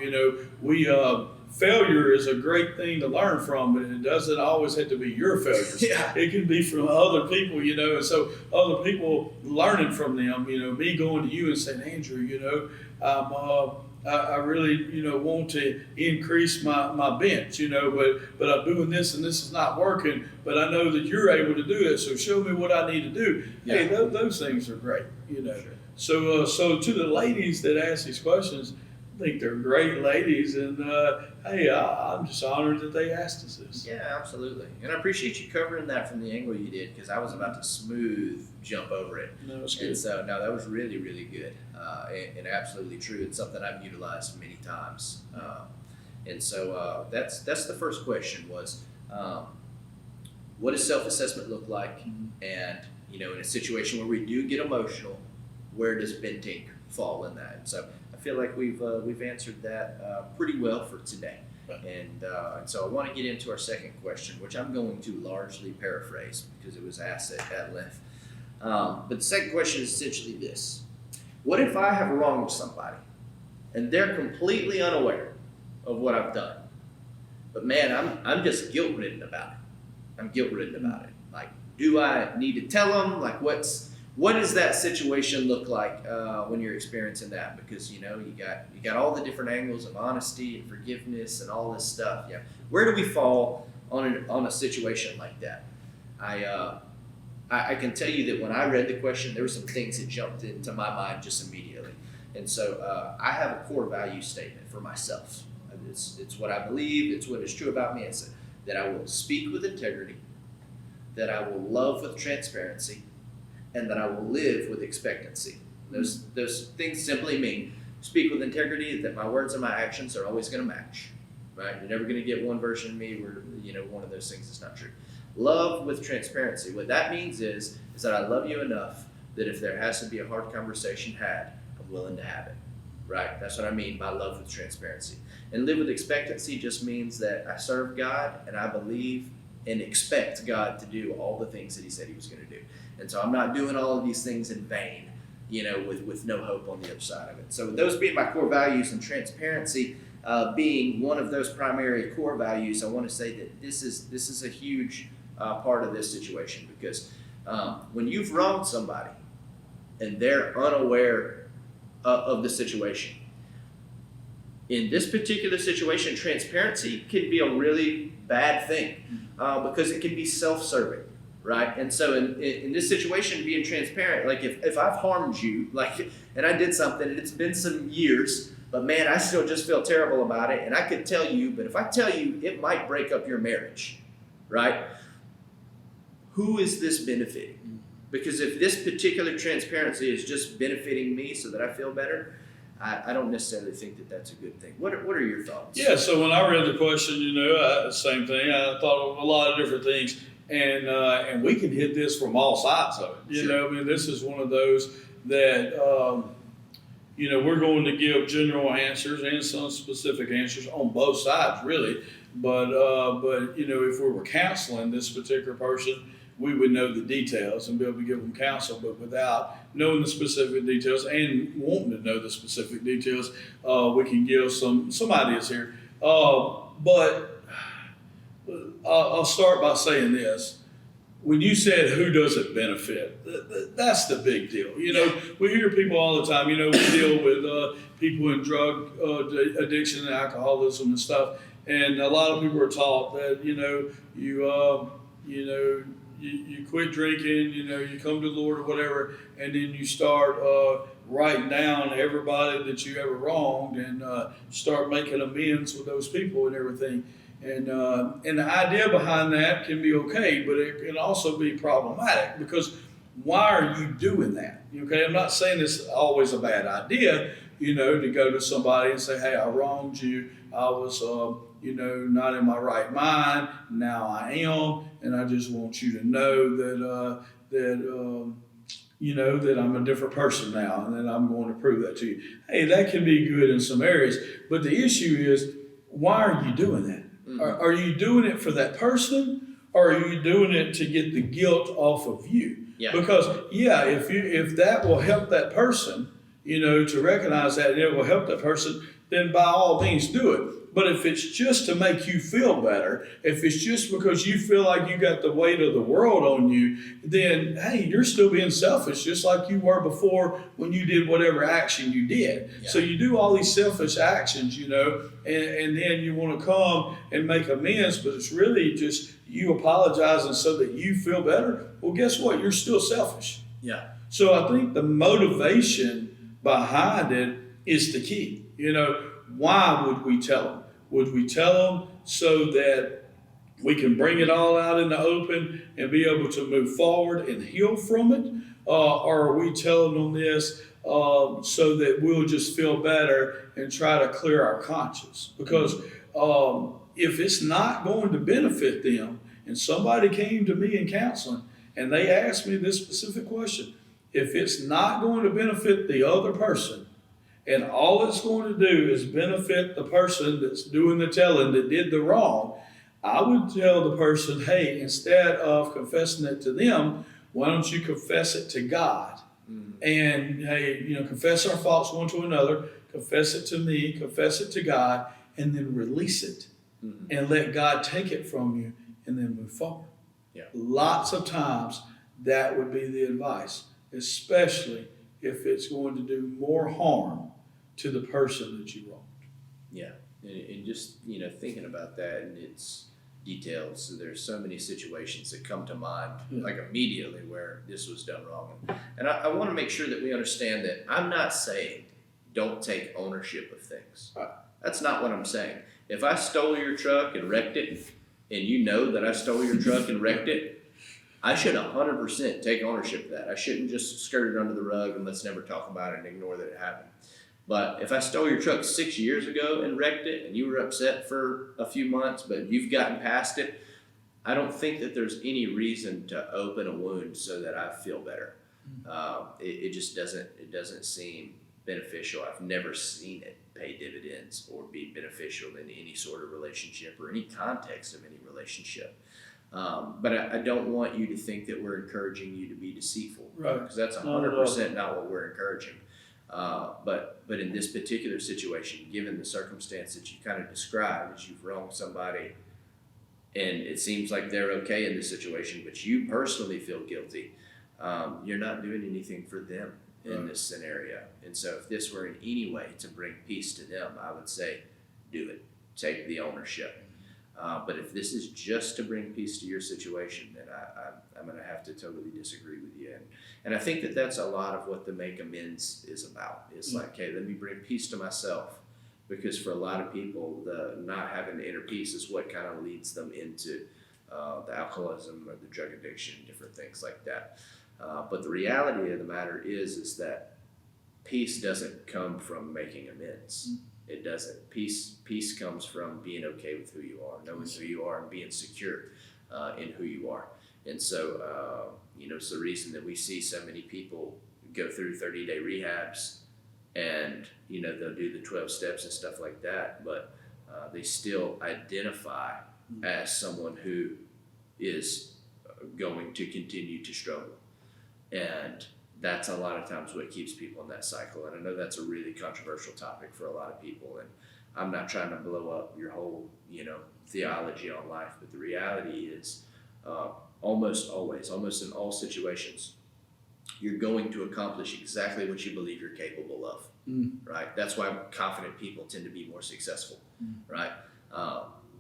Failure is a great thing to learn from, but it doesn't always have to be your failures. Yeah. It can be from other people, and so other people learning from them, me going to you and saying, Andrew, I really, want to increase my bench, but I'm doing this and this is not working, but I know that you're able to do it, so show me what I need to do. Yeah. Hey, those things are great, Sure. So to the ladies that ask these questions, I think they're great ladies, and hey, I'm just honored that they asked us this. Yeah, absolutely. And I appreciate you covering that from the angle you did, because I was about to smooth jump over it. No, it's good. And so, no, that was really, really good and absolutely true. It's something I've utilized many times. And so that's the first question was, what does self-assessment look like? And, in a situation where we do get emotional, where does venting fall in that? And so I feel like we've answered that pretty well for today. And so I want to get into our second question, which I'm going to largely paraphrase because it was asked at length. But the second question is essentially this. What if I have wronged somebody and they're completely unaware of what I've done? But man, I'm just guilt-ridden about it. I'm guilt-ridden about it. Like, do I need to tell them? Like, what does that situation look like when you're experiencing that? Because you got all the different angles of honesty and forgiveness and all this stuff. Yeah, where do we fall on a situation like that? I can tell you that when I read the question, there were some things that jumped into my mind just immediately. And so I have a core value statement for myself. It's what I believe. It's what is true about me. It's that I will speak with integrity, that I will love with transparency, and that I will live with expectancy. Those things simply mean speak with integrity, that my words and my actions are always going to match. Right? You're never going to get one version of me where one of those things is not true. Love with transparency. What that means is that I love you enough that if there has to be a hard conversation had, I'm willing to have it. Right? That's what I mean by love with transparency. And live with expectancy just means that I serve God and I believe and expect God to do all the things that He said He was going to do. And so I'm not doing all of these things in vain, with no hope on the other side of it. So with those being my core values and transparency being one of those primary core values, I want to say that this is a huge part of this situation, because when you've wronged somebody and they're unaware of the situation, in this particular situation, transparency can be a really bad thing because it can be self-serving. Right. And so in this situation, being transparent, like if I've harmed you, and I did something and it's been some years, but man, I still just feel terrible about it. And I could tell you, but if I tell you, it might break up your marriage. Right. Who is this benefiting? Because if this particular transparency is just benefiting me so that I feel better, I don't necessarily think that that's a good thing. What are your thoughts? Yeah. So when I read the question, same thing. I thought of a lot of different things. And we can hit this from all sides of it. Sure. This is one of those that, we're going to give general answers and some specific answers on both sides, really. But if we were counseling this particular person, we would know the details and be able to give them counsel. But without knowing the specific details and wanting to know the specific details, we can give some ideas here. But I'll start by saying this. When you said who does it benefit, that's the big deal. We hear people all the time, we deal with people in drug addiction and alcoholism and stuff. And a lot of people are taught that, you quit drinking, you come to the Lord or whatever, and then you start writing down everybody that you ever wronged and start making amends with those people and everything. And the idea behind that can be okay, but it can also be problematic, because why are you doing that? Okay, I'm not saying it's always a bad idea, to go to somebody and say, hey, I wronged you. I was, not in my right mind. Now I am, and I just want you to know that I'm a different person now, and that I'm going to prove that to you. Hey, that can be good in some areas, but the issue is, why are you doing that? Mm-hmm. Are you doing it for that person, or are you doing it to get the guilt off of you? Yeah. Because if that will help that person, to recognize that and it will help that person, then by all means do it. But if it's just to make you feel better, if it's just because you feel like you got the weight of the world on you, then hey, you're still being selfish, just like you were before when you did whatever action you did. Yeah. So you do all these selfish actions, and then you want to come and make amends, but it's really just you apologizing so that you feel better. Well, guess what? You're still selfish. Yeah. So I think the motivation behind it is the key. Why would we tell them? Would we tell them so that we can bring it all out in the open and be able to move forward and heal from it? Or are we telling them this so that we'll just feel better and try to clear our conscience? Because if it's not going to benefit them, and somebody came to me in counseling and they asked me this specific question, if it's not going to benefit the other person, and all it's going to do is benefit the person that's doing the telling that did the wrong, I would tell the person, hey, instead of confessing it to them, why don't you confess it to God? And hey, confess our faults one to another, confess it to me, confess it to God, and then release it and let God take it from you and then move forward. Yeah. Lots of times that would be the advice, especially if it's going to do more harm to the person that you wronged. Yeah, and just thinking about that and its details. So there's so many situations that come to mind like immediately where this was done wrong, and I want to make sure that we understand that I'm not saying don't take ownership of things. That's not what I'm saying. If I stole your truck and wrecked it, and you know that I stole your truck and wrecked it, I should 100% take ownership of that. I shouldn't just skirt it under the rug and let's never talk about it and ignore that it happened. But if I stole your truck 6 years ago and wrecked it and you were upset for a few months, but you've gotten past it, I don't think that there's any reason to open a wound so that I feel better. It just doesn't seem beneficial. I've never seen it pay dividends or be beneficial in any sort of relationship or any context of any relationship. But I don't want you to think that we're encouraging you to be deceitful, Right? Because that's 100% not what we're encouraging. But in this particular situation, given the circumstance that you kind of described, as you've wronged somebody, and it seems like they're okay in this situation, but you personally feel guilty, you're not doing anything for them in this scenario. And so if this were in any way to bring peace to them, I would say do it. Take the ownership. But if this is just to bring peace to your situation, then I'm going to have to totally disagree with you. And I think that that's a lot of what the make amends is about. It's like, hey, let me bring peace to myself. Because for a lot of people, the not having the inner peace is what kind of leads them into the alcoholism or the drug addiction, different things like that. But the reality of the matter is that peace doesn't come from making amends. It doesn't. Peace comes from being okay with who you are, knowing who you are, and being secure in who you are. And so, it's the reason that we see so many people go through 30-day rehabs, and they'll do the 12 steps and stuff like that, but they still identify as someone who is going to continue to struggle. And that's a lot of times what keeps people in that cycle. And I know that's a really controversial topic for a lot of people. And I'm not trying to blow up your whole, theology on life. But the reality is almost always, almost in all situations, you're going to accomplish exactly what you believe you're capable of, right? That's why confident people tend to be more successful, right?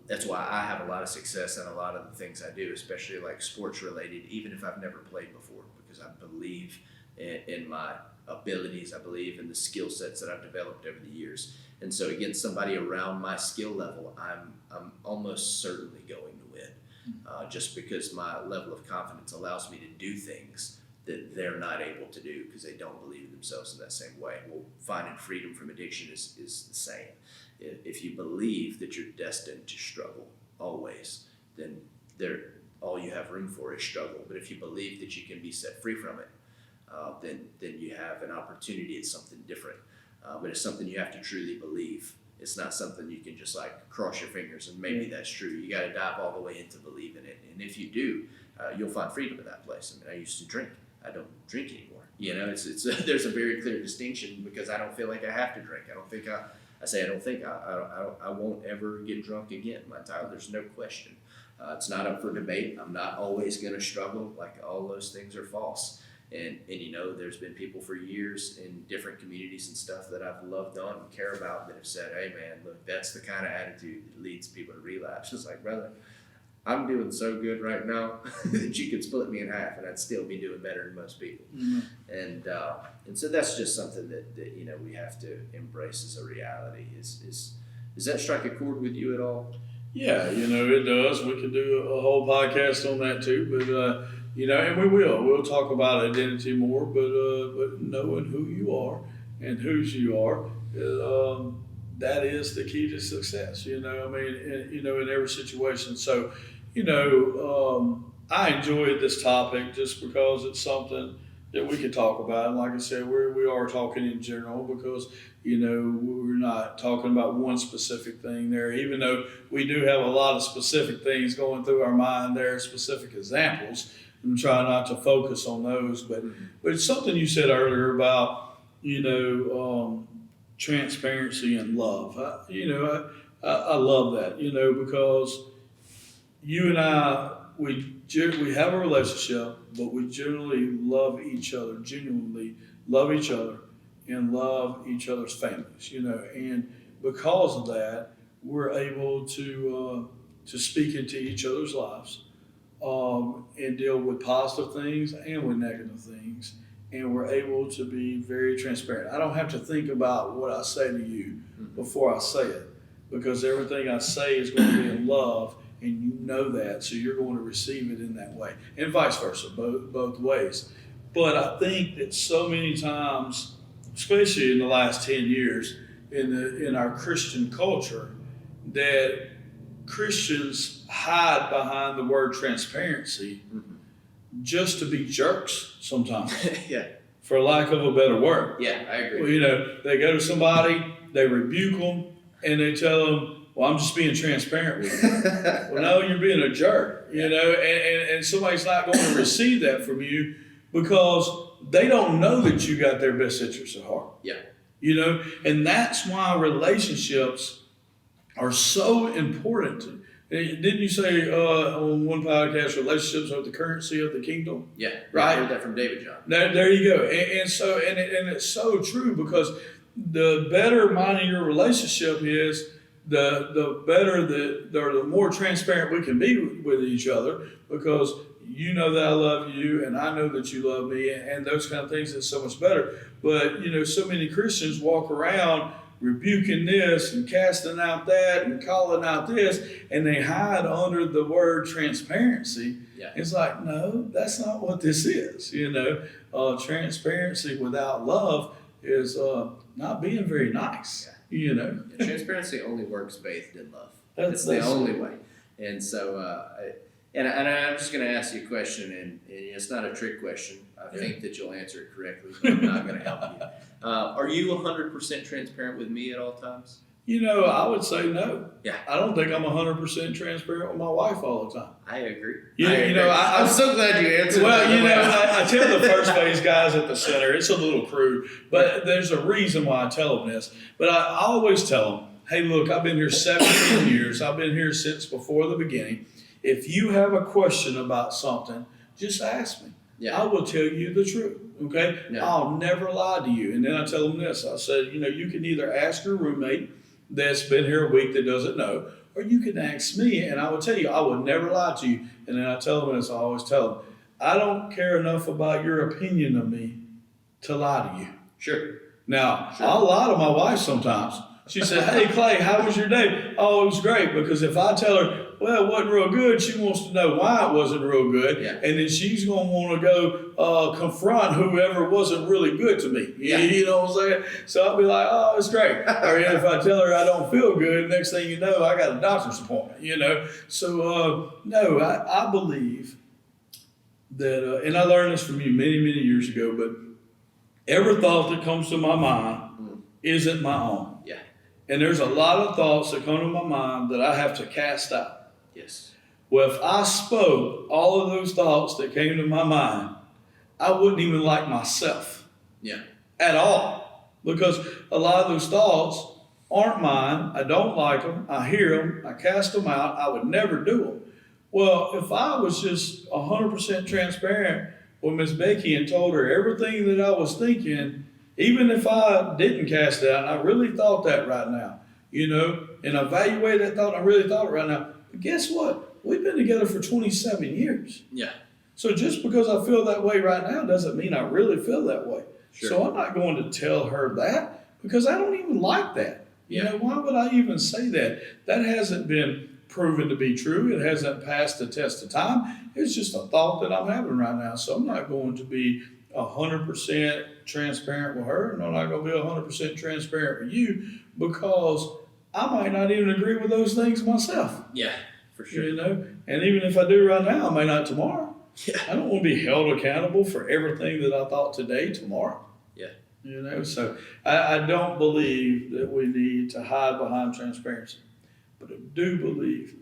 That's why I have a lot of success in a lot of the things I do, especially like sports related, even if I've never played before, because I believe in my abilities. I believe in the skill sets that I've developed over the years. And so against somebody around my skill level, I'm almost certainly going to win, just because my level of confidence allows me to do things that they're not able to do because they don't believe in themselves in that same way. Well, finding freedom from addiction is the same. If you believe that you're destined to struggle always, then all you have room for is struggle. But if you believe that you can be set free from it, then you have an opportunity at something different. But it's something you have to truly believe. It's not something you can just like cross your fingers and maybe that's true. You got to dive all the way into believing it. And if you do, you'll find freedom in that place. I mean, I used to drink. I don't drink anymore. You know, it's there's a very clear distinction because I don't feel like I have to drink. I don't think I won't ever get drunk again. My entire there's no question. It's not up for debate. I'm not always going to struggle. Like all those things are false. And you know, there's been people for years in different communities and stuff that I've loved on and care about that have said, hey man, look, that's the kind of attitude that leads people to relapse. It's like, brother, I'm doing so good right now that you could split me in half and I'd still be doing better than most people. Mm-hmm. And so that's just something that you know we have to embrace as a reality. Does that strike a chord with you at all? Yeah, you know, it does. We could do a whole podcast on that too, but you know, and we will. We'll talk about identity more, but knowing who you are and whose you are, that is the key to success. You know, I mean, you know, in every situation. So, you know, I enjoyed this topic just because it's something that we can talk about. And like I said, we are talking in general because, you know, we're not talking about one specific thing there, even though we do have a lot of specific things going through our mind there, specific examples. And try not to focus on those, but it's something you said earlier about, you know, transparency and love. I love that, you know, because you and I, we have a relationship, but we genuinely love each other, and love each other's families, you know, and because of that, we're able to speak into each other's lives. And deal with positive things and with negative things. And we're able to be very transparent. I don't have to think about what I say to you before I say it because everything I say is going to be in love and you know that, so you're going to receive it in that way. And vice versa, both ways. But I think that so many times, especially in the last 10 years in our Christian culture, that Christians hide behind the word transparency just to be jerks sometimes. Yeah. For lack of a better word. Yeah, I agree. Well, you know, they go to somebody, they rebuke them, and they tell them, well, I'm just being transparent with you. Well, no, you're being a jerk, you know, and somebody's not going to receive that from you because they don't know that you got their best interests at heart. Yeah. You know, and that's why relationships are so important. Didn't you say on one podcast, relationships are the currency of the kingdom? Yeah, right. I heard that from David John. There you go. And so it's so true because the better mine of your relationship is, the better the more transparent we can be with each other because you know that I love you and I know that you love me and those kind of things. It's so much better. But you know, so many Christians walk around rebuking this and casting out that and calling out this, and they hide under the word transparency. Yeah. It's like, no, that's not what this is. You know, transparency without love is not being very nice. Yeah. You know, transparency only works bathed in love. That's the only way. And so, and I'm just going to ask you a question, and it's not a trick question. I think that you'll answer it correctly, but I'm not going to help you. Are you 100% transparent with me at all times? You know, I would say no. Yeah. I don't think I'm 100% transparent with my wife all the time. I agree. I'm so glad you answered. Well, you know, I tell the first phase guys at the center, it's a little crude, but there's a reason why I tell them this. But I always tell them, hey, look, I've been here 17 years. I've been here since before the beginning. If you have a question about something, just ask me. Yeah. I will tell you the truth, okay? No. I'll never lie to you. And then I tell them this. I said, you know, you can either ask your roommate that's been here a week that doesn't know, or you can ask me, and I will tell you, I will never lie to you. And then I tell them this, I always tell them, I don't care enough about your opinion of me to lie to you. Sure. Now, I'll lie to my wife sometimes. She said, hey, Clay, how was your day? Oh, it was great, because if I tell her, well, it wasn't real good, she wants to know why it wasn't real good, and then she's going to want to go confront whoever wasn't really good to me. Yeah. You know what I'm saying? So I'll be like, oh, it's great. Or if I tell her I don't feel good, next thing you know, I got a doctor's appointment, you know. So, no, I believe that, and I learned this from you many, many years ago, but every thought that comes to my mind isn't my own. Yeah. And there's a lot of thoughts that come to my mind that I have to cast out. Yes. Well, if I spoke all of those thoughts that came to my mind, I wouldn't even like myself. Yeah. At all. Because a lot of those thoughts aren't mine. I don't like them. I hear them. I cast them out. I would never do them. Well, if I was just 100% transparent with Miss Becky and told her everything that I was thinking, even if I didn't cast it out, and I really thought that right now, and evaluate that thought, and I really thought it right now. But guess what? We've been together for 27 years. Yeah. So just because I feel that way right now doesn't mean I really feel that way. Sure. So I'm not going to tell her that because I don't even like that. Yeah. Why would I even say that? That hasn't been proven to be true. It hasn't passed the test of time. It's just a thought that I'm having right now. So I'm not going to be 100% transparent with her, and I'm not going to be 100% transparent with you because I might not even agree with those things myself. Yeah, for sure. And even if I do right now, I may not tomorrow. Yeah. I don't want to be held accountable for everything that I thought today, tomorrow. Yeah. So I don't believe that we need to hide behind transparency. But I do believe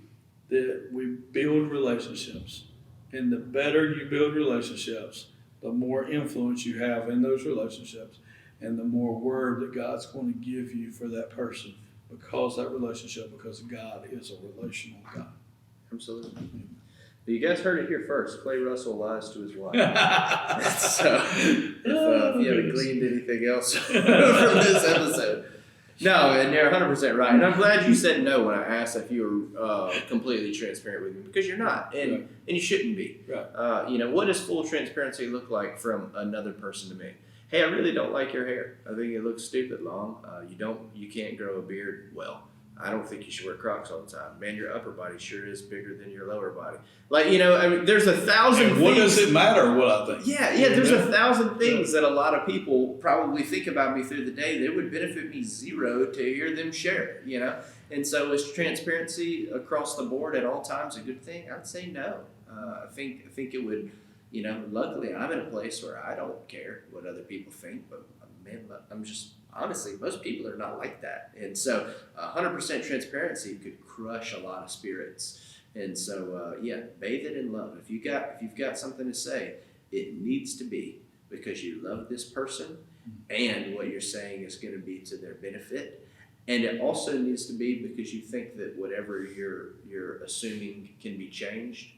that we build relationships. And the better you build relationships, the more influence you have in those relationships and the more word that God's going to give you for that person because God is a relational God. Absolutely. You guys heard it here first. Clay Russell lies to his wife. So, if you haven't gleaned anything else from this episode. No, and you're 100% right. And I'm glad you said no when I asked if you were completely transparent with me, because you're not, and you shouldn't be. Right. What does full transparency look like from another person to me? Hey, I really don't like your hair. I think it looks stupid long. You can't grow a beard well. I don't think you should wear Crocs all the time. Man, your upper body sure is bigger than your lower body. There's 1,000 things. What does it matter what I think? Yeah, there's 1,000 things that a lot of people probably think about me through the day that would benefit me zero to hear them share, And so is transparency across the board at all times a good thing? I'd say no. I think it would, luckily I'm in a place where I don't care what other people think, but man, I'm just, honestly, most people are not like that. And so 100% transparency could crush a lot of spirits. And so, bathe it in love. If you've got something to say, it needs to be because you love this person and what you're saying is going to be to their benefit. And it also needs to be because you think that whatever you're assuming can be changed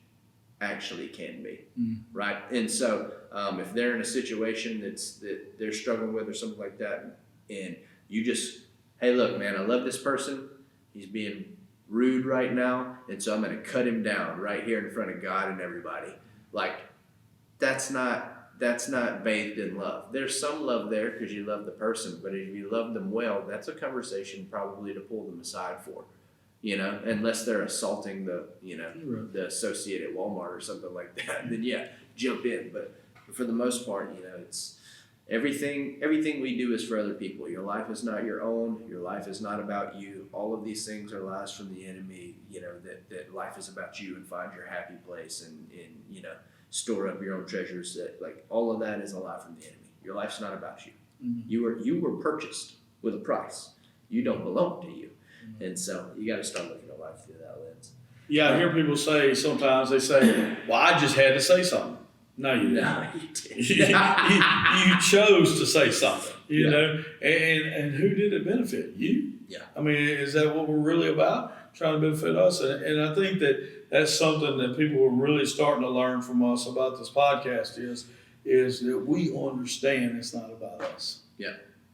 actually can be, right? And so if they're in a situation that they're struggling with or something like that, and you just, hey, look, man, I love this person. He's being rude right now, and so I'm going to cut him down right here in front of God and everybody. That's not bathed in love. There's some love there because you love the person, but if you love them well, that's a conversation probably to pull them aside for, unless they're assaulting the associate at Walmart or something like that, then jump in. But for the most part, it's everything we do is for other people. Your life is not your own. Your life is not about you. All of these things are lies from the enemy, that life is about you and find your happy place and store up your own treasures. That all of that is a lie from the enemy. Your life's not about you. Mm-hmm. You were purchased with a price. You don't belong to you. Mm-hmm. And so you got to start looking at life through that lens. Yeah, I hear people sometimes they say, well, I just had to say something. No, you didn't. No, you didn't. you chose to say something, you know, and who did it benefit? You? Yeah. I mean, is that what we're really about? Trying to benefit us? And I think that's something that people are really starting to learn from us about this podcast is that we understand it's not about us. Yeah.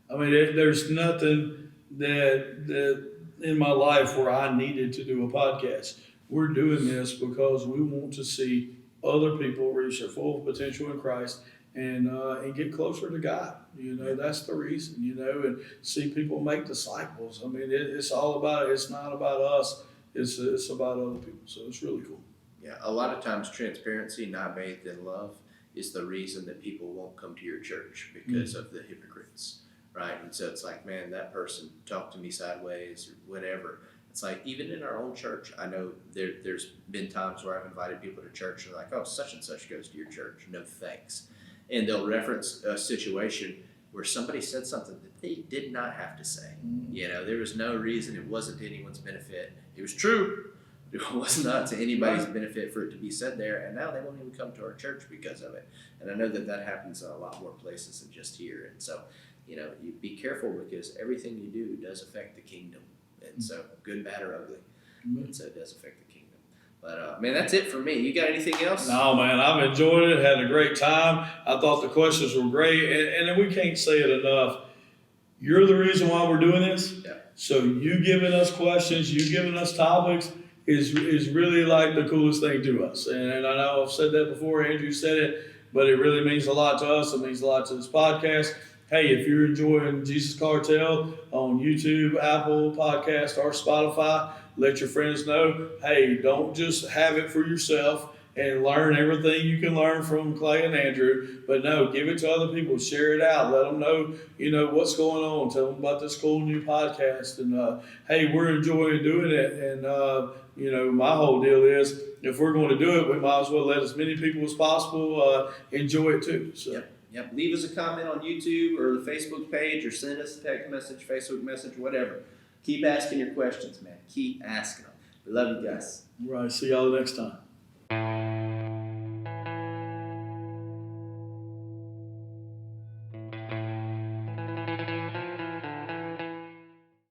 I mean, there's nothing that in my life where I needed to do a podcast. We're doing this because we want to see other people reach their full potential in Christ and get closer to God. That's the reason, and see people make disciples. I mean, it's all about, it's not about us. It's about other people. So it's really cool. Yeah. A lot of times transparency, not bathed in love, is the reason that people won't come to your church because of the hypocrites. Right. And so it's like, man, that person talked to me sideways or whatever. It's like, even in our own church, I know there's been times where I've invited people to church and they're like, oh, such and such goes to your church. No thanks. And they'll reference a situation where somebody said something that they did not have to say. There was no reason. It wasn't to anyone's benefit. It was true. It was not to anybody's benefit for it to be said there, and now they won't even come to our church because of it. And I know that happens in a lot more places than just here. And so, you be careful because everything you do does affect the kingdom. And so, good, bad, or ugly. And so it does affect the kingdom. But, man, that's it for me. You got anything else? No, man, I've enjoyed it, had a great time. I thought the questions were great, and we can't say it enough. You're the reason why we're doing this. Yeah. So you giving us questions, you giving us topics is really like the coolest thing to us. And I know I've said that before, Andrew said it, but it really means a lot to us. It means a lot to this podcast. Hey, if you're enjoying Jesus Cartel on YouTube, Apple Podcast, or Spotify, let your friends know. Hey, don't just have it for yourself and learn everything you can learn from Clay and Andrew, but no, give it to other people, share it out, let them know, what's going on, tell them about this cool new podcast, and hey, we're enjoying doing it, and my whole deal is, if we're going to do it, we might as well let as many people as possible enjoy it too. So. Yep. Leave us a comment on YouTube or the Facebook page, or send us a text message, Facebook message, whatever. Keep asking your questions, man. Keep asking them. We love you guys. Right. See y'all next time.